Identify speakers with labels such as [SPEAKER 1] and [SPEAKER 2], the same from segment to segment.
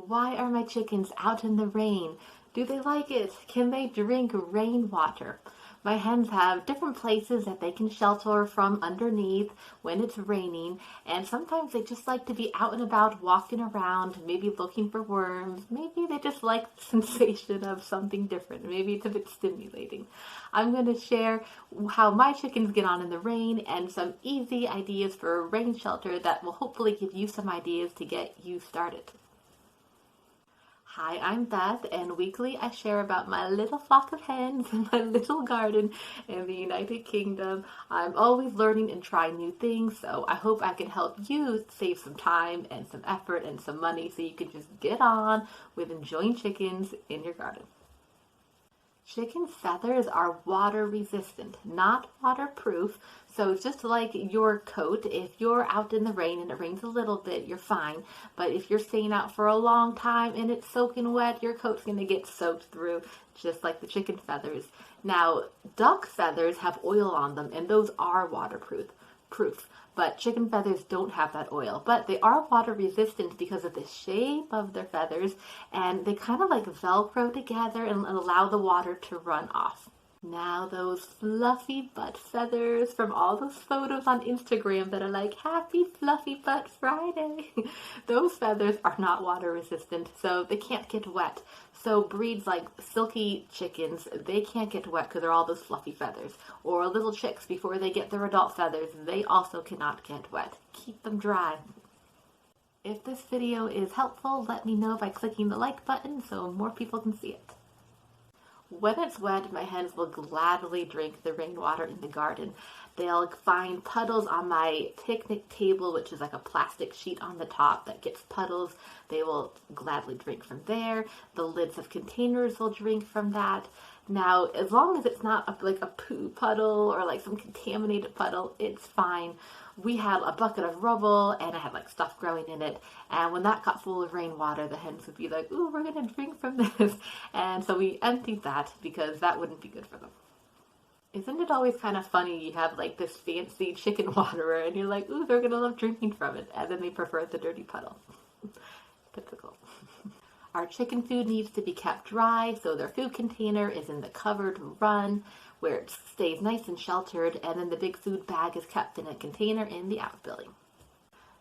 [SPEAKER 1] Why are my chickens out in the rain? Do they like it? Can they drink rainwater? My hens have different places that they can shelter from underneath when it's raining, and sometimes they just like to be out and about walking around, maybe looking for worms. Maybe they just like the sensation of something different. Maybe it's a bit stimulating. I'm going to share how my chickens get on in the rain and some easy ideas for a rain shelter that will hopefully give you some ideas to get you started. Hi, I'm Beth, and weekly I share about my little flock of hens and my little garden in the United Kingdom. I'm always learning and trying new things, so I hope I can help you save some time and some effort and some money so you can just get on with enjoying chickens in your garden. Chicken feathers are water resistant, not waterproof. So just like your coat, if you're out in the rain and it rains a little bit, you're fine. But if you're staying out for a long time and it's soaking wet, your coat's going to get soaked through, just like the chicken feathers. Now, duck feathers have oil on them, and those are waterproof. But chicken feathers don't have that oil, but they are water resistant because of the shape of their feathers, and they kind of like Velcro together and allow the water to run off. Now those fluffy butt feathers from all those photos on Instagram that are like, happy fluffy butt Friday. Those feathers are not water resistant, so they can't get wet. So breeds like silky chickens, they can't get wet because they're all those fluffy feathers. Or little chicks, before they get their adult feathers, they also cannot get wet. Keep them dry. If this video is helpful, let me know by clicking the like button so more people can see it. When it's wet, my hens will gladly drink the rainwater in the garden. They'll find puddles on my picnic table, which is like a plastic sheet on the top that gets puddles. They will gladly drink from there. The lids of containers will drink from that. Now, as long as it's not like a poo puddle or like some contaminated puddle, it's fine. We had a bucket of rubble and it had like stuff growing in it. And when that got full of rainwater, the hens would be like, ooh, we're going to drink from this. And so we emptied that because that wouldn't be good for them. Isn't it always kind of funny? You have like this fancy chicken waterer and you're like, ooh, they're going to love drinking from it. And then they prefer the dirty puddle. Typical. Our chicken food needs to be kept dry, so their food container is in the covered run where it stays nice and sheltered, and then the big food bag is kept in a container in the outbuilding.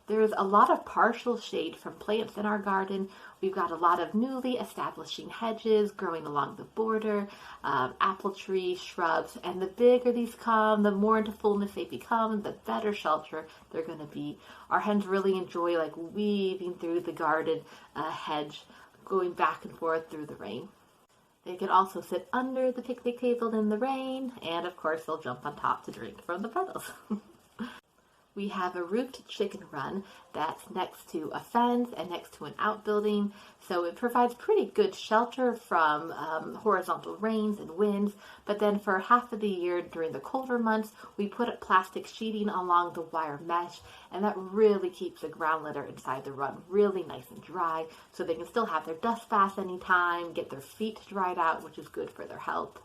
[SPEAKER 1] There's a lot of partial shade from plants in our garden. We've got a lot of newly establishing hedges growing along the border, apple trees, shrubs, and the bigger these come, the more into fullness they become, the better shelter they're going to be. Our hens really enjoy like weaving through the garden hedge, going back and forth through the rain. They can also sit under the picnic table in the rain, and of course they'll jump on top to drink from the puddles. We have a roofed chicken run that's next to a fence and next to an outbuilding, so it provides pretty good shelter from horizontal rains and winds. But then for half of the year during the colder months, we put up plastic sheeting along the wire mesh, and that really keeps the ground litter inside the run really nice and dry, so they can still have their dust baths anytime, get their feet dried out, which is good for their health.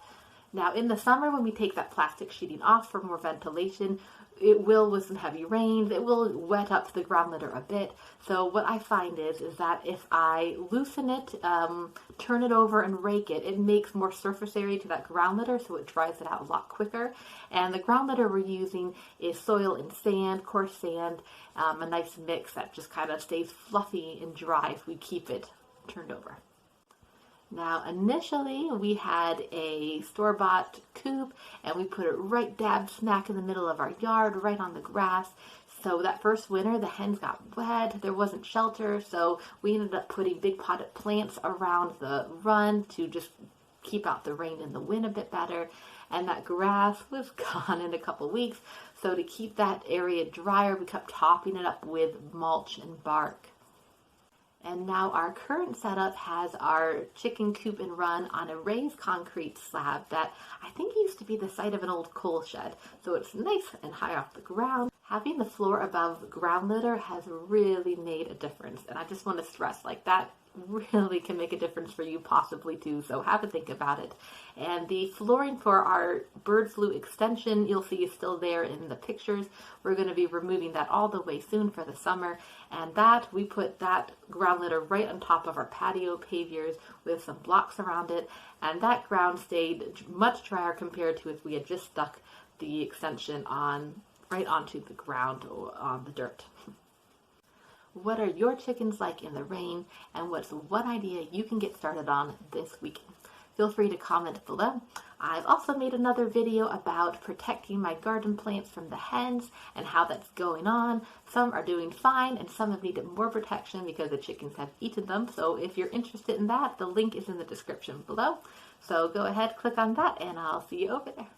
[SPEAKER 1] Now in the summer, when we take that plastic sheeting off for more ventilation, it will, with some heavy rains, it will wet up the ground litter a bit. So what I find is that if I loosen it, turn it over and rake it, it makes more surface area to that ground litter, so it dries it out a lot quicker. And the ground litter we're using is soil and sand, coarse sand, a nice mix that just kind of stays fluffy and dry if we keep it turned over. Now, initially, we had a store-bought coop, and we put it right dab smack in the middle of our yard, right on the grass. So that first winter, the hens got wet. There wasn't shelter, so we ended up putting big potted plants around the run to just keep out the rain and the wind a bit better. And that grass was gone in a couple weeks. So to keep that area drier, we kept topping it up with mulch and bark. And now our current setup has our chicken coop and run on a raised concrete slab that I think used to be the site of an old coal shed. So it's nice and high off the ground, having the floor above ground litter has really made a difference. And I just want to stress, like, that really can make a difference for you possibly too, so have a think about it. And the flooring for our bird flu extension, you'll see is still there in the pictures. We're going to be removing that all the way soon for the summer, and that we put that ground litter right on top of our patio pavers with some blocks around it, and that ground stayed much drier compared to if we had just stuck the extension on right onto the ground on the dirt. What are your chickens like in the rain, and what's one idea you can get started on this weekend? Feel free to comment below. I've also made another video about protecting my garden plants from the hens and how that's going on. Some are doing fine and some have needed more protection because the chickens have eaten them. So if you're interested in that, the link is in the description below. So go ahead, click on that, and I'll see you over there.